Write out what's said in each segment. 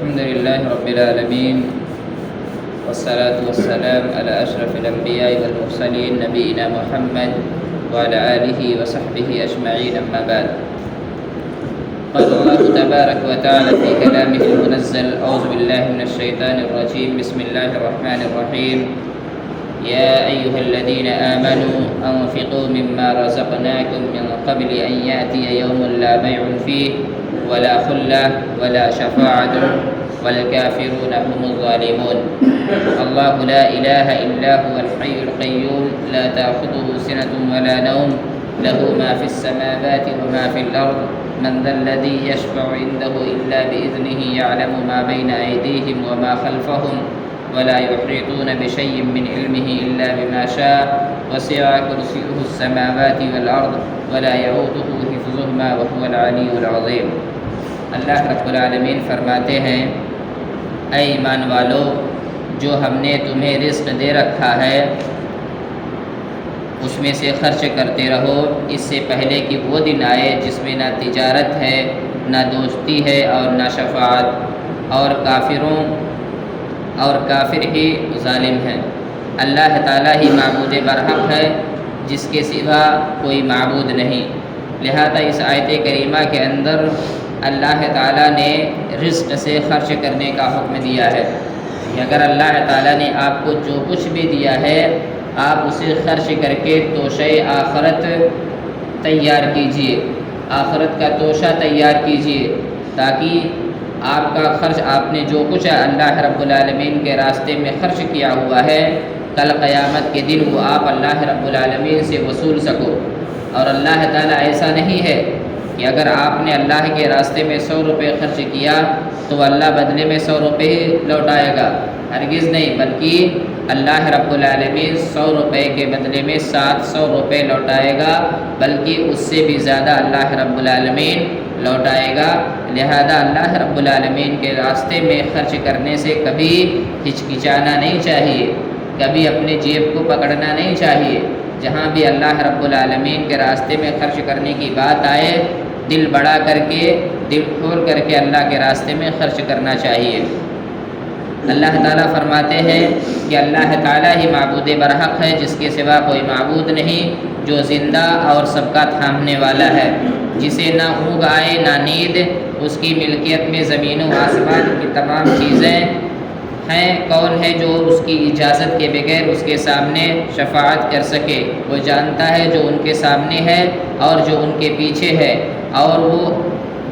الحمد لله رب العالمين والصلاة والسلام على أشرف الأنبياء والمرسلين نبينا محمد وعلى آله وصحبه أجمعين أما بعد. قال الله تبارك وتعالى في كلامه المنزل: أعوذ بالله من الشيطان الرجيم، بسم الله الرحمن الرحيم. يا أيها الذين آمنوا أنفقوا مما رزقناكم من قبل أن يأتي يوم لا بيع فيه ولا خلة ولا شفاعة والكافرون هم الظالمون. الله لا إله إلا هو الحي القيوم لا تأخذه سنة ولا نوم له ما في السماوات وما في الأرض من ذا الذي يشفع عنده إلا بإذنه يعلم ما بين أيديهم وما خلفهم ولا يحيطون بشيء من علمه إلا بما شاء وسع كرسيه السماوات والأرض ولا يؤوده حفظهما وهو العلي العظيم. اللہ رب العالمین فرماتے ہیں: اے ایمان والو، جو ہم نے تمہیں رزق دے رکھا ہے اس میں سے خرچ کرتے رہو، اس سے پہلے کہ وہ دن آئے جس میں نہ تجارت ہے، نہ دوستی ہے اور نہ شفاعت، اور کافر ہی ظالم ہیں۔ اللہ تعالیٰ ہی معبود برحق ہے، جس کے سوا کوئی معبود نہیں۔ لہذا اس آیت کریمہ کے اندر اللہ تعالیٰ نے رزق سے خرچ کرنے کا حکم دیا ہے کہ اگر اللہ تعالیٰ نے آپ کو جو کچھ بھی دیا ہے، آپ اسے خرچ کر کے توشہ آخرت تیار کیجئے، آخرت کا توشہ تیار کیجئے، تاکہ آپ کا خرچ، آپ نے جو کچھ اللہ رب العالمین کے راستے میں خرچ کیا ہوا ہے، کل قیامت کے دن وہ آپ اللہ رب العالمین سے وصول سکو۔ اور اللہ تعالیٰ ایسا نہیں ہے کہ اگر آپ نے اللہ کے راستے میں 100 روپے خرچ کیا تو اللہ بدلے میں 100 روپے ہی لوٹائے گا، ہرگز نہیں، بلکہ اللہ رب العالمین 100 روپے کے بدلے میں 700 روپے لوٹائے گا، بلکہ اس سے بھی زیادہ اللہ رب العالمین لوٹائے گا۔ لہذا اللہ رب العالمین کے راستے میں خرچ کرنے سے کبھی ہچکچانا نہیں چاہیے، کبھی اپنے جیب کو پکڑنا نہیں چاہیے۔ جہاں بھی اللہ رب العالمین کے راستے میں خرچ کرنے کی بات آئے، دل بڑا کر کے، دل کھول کر کے اللہ کے راستے میں خرچ کرنا چاہیے۔ اللہ تعالیٰ فرماتے ہیں کہ اللہ تعالیٰ ہی معبود برحق ہے، جس کے سوا کوئی معبود نہیں، جو زندہ اور سب کا تھامنے والا ہے، جسے نہ اونگ آئے نہ نیند، اس کی ملکیت میں زمین و آسمان کی تمام چیزیں ہیں۔ کون ہے جو اس کی اجازت کے بغیر اس کے سامنے شفاعت کر سکے؟ وہ جانتا ہے جو ان کے سامنے ہے اور جو ان کے پیچھے ہے، اور وہ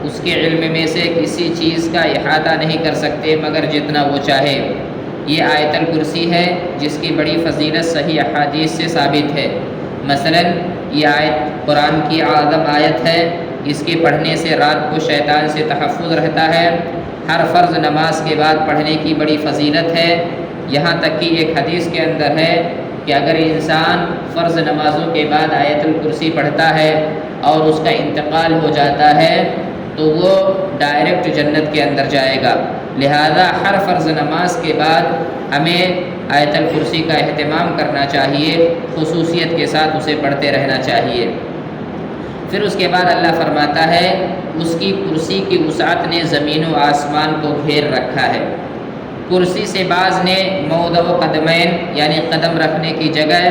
اس کے علم میں سے کسی چیز کا احاطہ نہیں کر سکتے مگر جتنا وہ چاہے۔ یہ آیت الکرسی ہے، جس کی بڑی فضیلت صحیح احادیث سے ثابت ہے۔ مثلا یہ آیت قرآن کی اعظم آیت ہے، اس کے پڑھنے سے رات کو شیطان سے تحفظ رہتا ہے۔ ہر فرض نماز کے بعد پڑھنے کی بڑی فضیلت ہے، یہاں تک کہ ایک حدیث کے اندر ہے کہ اگر انسان فرض نمازوں کے بعد آیت الکرسی پڑھتا ہے اور اس کا انتقال ہو جاتا ہے تو وہ ڈائریکٹ جنت کے اندر جائے گا۔ لہذا ہر فرض نماز کے بعد ہمیں آیت الکرسی کا اہتمام کرنا چاہیے، خصوصیت کے ساتھ اسے پڑھتے رہنا چاہیے۔ پھر اس کے بعد اللہ فرماتا ہے اس کی کرسی کی وسعت نے زمین و آسمان کو گھیر رکھا ہے۔ کرسی سے بعض نے موضع و قدمین یعنی قدم رکھنے کی جگہ،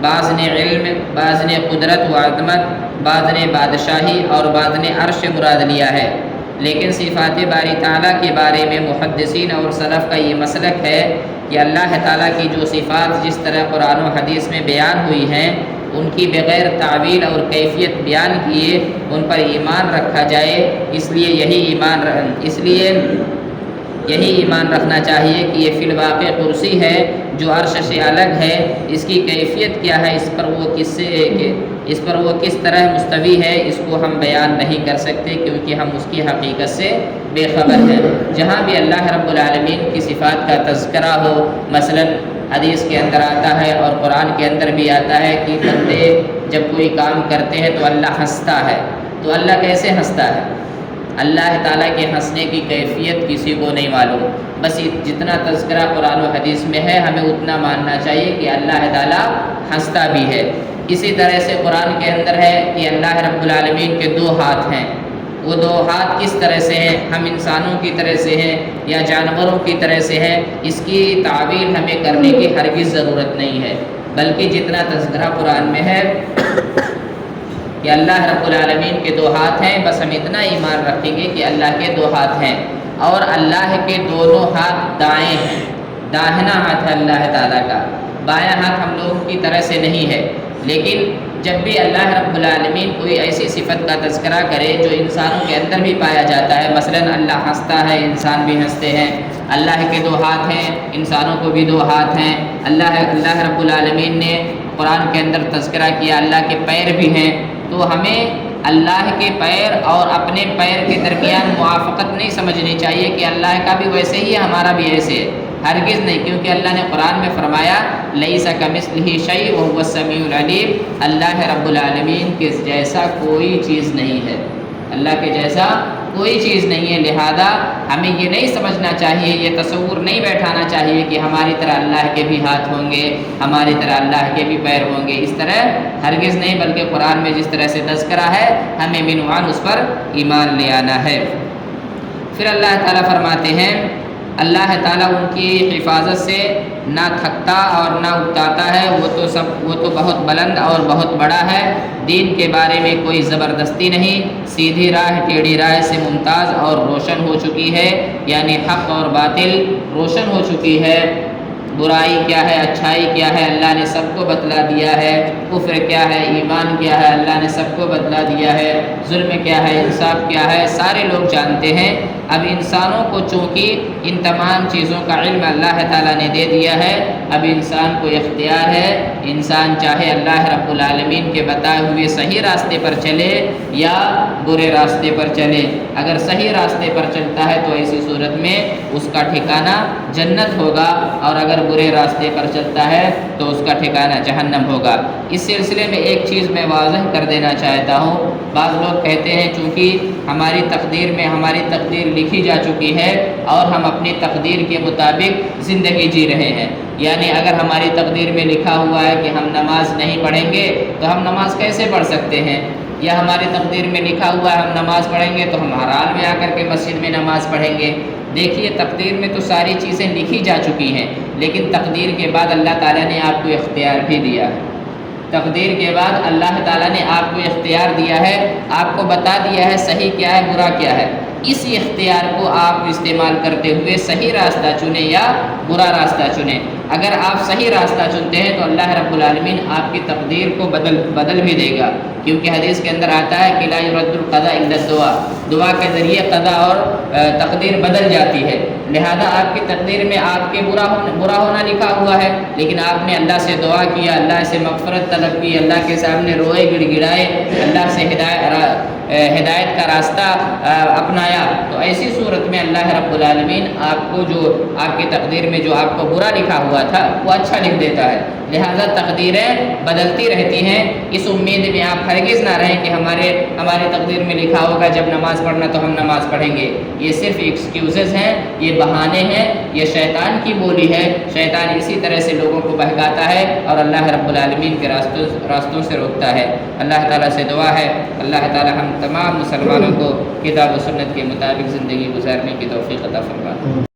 بعض نے علم، بعض نے قدرت و عظمت، بعض نے بادشاہی اور بعض نے عرش مراد لیا ہے۔ لیکن صفات باری تعالیٰ کے بارے میں محدثین اور سلف کا یہ مسلک ہے کہ اللہ تعالیٰ کی جو صفات جس طرح قرآن و حدیث میں بیان ہوئی ہیں، ان کی بغیر تعویل اور کیفیت بیان کیے ان پر ایمان رکھا جائے۔ اس لیے یہی ایمان رکھنا چاہیے کہ یہ فی الواقع کرسی ہے جو عرش سے الگ ہے، اس کی کیفیت کیا ہے، اس پر وہ کس طرح مستوی ہے، اس کو ہم بیان نہیں کر سکتے کیونکہ ہم اس کی حقیقت سے بے خبر ہیں۔ جہاں بھی اللہ رب العالمین کی صفات کا تذکرہ ہو، مثلا حدیث کے اندر آتا ہے اور قرآن کے اندر بھی آتا ہے کہ بندے جب کوئی کام کرتے ہیں تو اللہ ہنستا ہے، تو اللہ کیسے ہنستا ہے؟ اللہ تعالیٰ کے ہنسنے کی کیفیت کسی کو نہیں معلوم، بس جتنا تذکرہ قرآن و حدیث میں ہے ہمیں اتنا ماننا چاہیے کہ اللہ تعالیٰ ہنستا بھی ہے۔ اسی طرح سے قرآن کے اندر ہے کہ اللہ رب العالمین کے 2 ہاتھ ہیں، وہ دو ہاتھ کس طرح سے ہیں، ہم انسانوں کی طرح سے ہیں یا جانوروں کی طرح سے ہیں، اس کی تعویل ہمیں کرنے کی ہرگز ضرورت نہیں ہے، بلکہ جتنا تذکرہ قرآن میں ہے کہ اللہ رب العالمین کے دو ہاتھ ہیں، بس ہم اتنا ایمان رکھیں گے کہ اللہ کے دو ہاتھ ہیں، اور اللہ کے دونوں ہاتھ دائیں ہیں، داہنا ہاتھ ہے اللہ تعالیٰ کا، بایاں ہاتھ ہم لوگوں کی طرح سے نہیں ہے۔ لیکن جب بھی اللہ رب العالمین کوئی ایسی صفت کا تذکرہ کرے جو انسانوں کے اندر بھی پایا جاتا ہے، مثلا اللہ ہنستا ہے، انسان بھی ہنستے ہیں، اللہ کے دو ہاتھ ہیں، انسانوں کو بھی دو ہاتھ ہیں، اللہ رب العالمین نے قرآن کے اندر تذکرہ کیا اللہ کے پیر بھی ہیں، تو ہمیں اللہ کے پیر اور اپنے پیر کے درمیان موافقت نہیں سمجھنی چاہیے کہ اللہ کا بھی ویسے ہی ہے، ہمارا بھی ایسے ہے، ہرگز نہیں، کیونکہ اللہ نے قرآن میں فرمایا لیس کمثلہ شیء وہو السمیع العلیم، اللہ رب العالمین کے جیسا کوئی چیز نہیں ہے، اللہ کے جیسا کوئی چیز نہیں ہے، لہذا ہمیں یہ نہیں سمجھنا چاہیے، یہ تصور نہیں بیٹھانا چاہیے کہ ہماری طرح اللہ کے بھی ہاتھ ہوں گے، ہماری طرح اللہ کے بھی پیر ہوں گے، اس طرح ہرگز نہیں، بلکہ قرآن میں جس طرح سے تذکرہ ہے ہمیں منوان اس پر ایمان لے آنا ہے۔ پھر اللہ تعالیٰ فرماتے ہیں اللہ تعالیٰ ان کی حفاظت سے نہ تھکتا اور نہ اکتاتا ہے، وہ تو بہت بلند اور بہت بڑا ہے، دین کے بارے میں کوئی زبردستی نہیں، سیدھی راہ ٹیڑھی راہ سے ممتاز اور روشن ہو چکی ہے، یعنی حق اور باطل روشن ہو چکی ہے، برائی کیا ہے اچھائی کیا ہے اللہ نے سب کو بتلا دیا ہے، کفر کیا ہے ایمان کیا ہے اللہ نے سب کو بتلا دیا ہے، ظلم کیا ہے انصاف کیا ہے سارے لوگ جانتے ہیں۔ اب انسانوں کو چونکہ ان تمام چیزوں کا علم اللہ تعالیٰ نے دے دیا ہے، اب انسان کو اختیار ہے، انسان چاہے اللہ رب العالمین کے بتائے ہوئے صحیح راستے پر چلے یا برے راستے پر چلے، اگر صحیح راستے پر چلتا ہے تو ایسی صورت میں اس کا ٹھکانہ جنت ہوگا، اور اگر برے راستے پر چلتا ہے تو اس کا ٹھکانہ جہنم ہوگا۔ اس سلسلے میں ایک چیز میں واضح کر دینا چاہتا ہوں، بعض لوگ کہتے ہیں چونکہ ہماری تقدیر لکھی جا چکی ہے اور ہم اپنی تقدیر کے مطابق زندگی جی رہے ہیں، یعنی اگر ہماری تقدیر میں لکھا ہوا ہے کہ ہم نماز نہیں پڑھیں گے تو ہم نماز کیسے پڑھ سکتے ہیں، یا ہماری تقدیر میں لکھا ہوا ہے ہم نماز پڑھیں گے تو ہم ہر حال میں آ کر کے مسجد میں نماز پڑھیں گے۔ دیکھیے تقدیر میں تو ساری چیزیں لکھی جا چکی ہیں، لیکن تقدیر کے بعد اللہ تعالیٰ نے آپ کو اختیار بھی دیا ہے، تقدیر کے بعد اللہ تعالیٰ نے آپ کو اختیار دیا ہے، آپ کو بتا دیا ہے صحیح کیا ہے برا کیا ہے، اس اختیار کو آپ استعمال کرتے ہوئے صحیح راستہ چنیں یا برا راستہ چنیں۔ اگر آپ صحیح راستہ چنتے ہیں تو اللہ رب العالمین آپ کی تقدیر کو بدل بھی دے گا، کیونکہ حدیث کے اندر آتا ہے کہ لا يرد القضاء الا الدعاء، دعا کے ذریعے قضا اور تقدیر بدل جاتی ہے، لہذا آپ کی تقدیر میں آپ کے برا ہونا لکھا ہوا ہے، لیکن آپ نے اللہ سے دعا کیا، اللہ سے مغفرت طلب کی، اللہ کے سامنے روئے گڑ گڑائے، اللہ سے ہدایت کا راستہ اپنایا، تو ایسی صورت میں اللہ رب العالمین آپ کو جو آپ کی تقدیر میں جو آپ کو برا لکھا ہوا تھا وہ اچھا لکھ دیتا ہے، لہذا تقدیریں بدلتی رہتی ہیں، اس امید میں آپ ہرگز نہ رہیں کہ ہمارے تقدیر میں لکھا ہوگا جب نماز پڑھنا تو ہم نماز پڑھیں گے، یہ صرف ایکسکیوزز ہیں، یہ بہانے ہیں، یہ شیطان کی بولی ہے، شیطان اسی طرح سے لوگوں کو بہکاتا ہے اور اللہ رب العالمین کے راستوں سے روکتا ہے۔ اللہ تعالیٰ سے دعا ہے اللہ تعالیٰ ہم تمام مسلمانوں کو کتاب و سنت کے مطابق زندگی گزارنے کی توفیق عطا فرمائے۔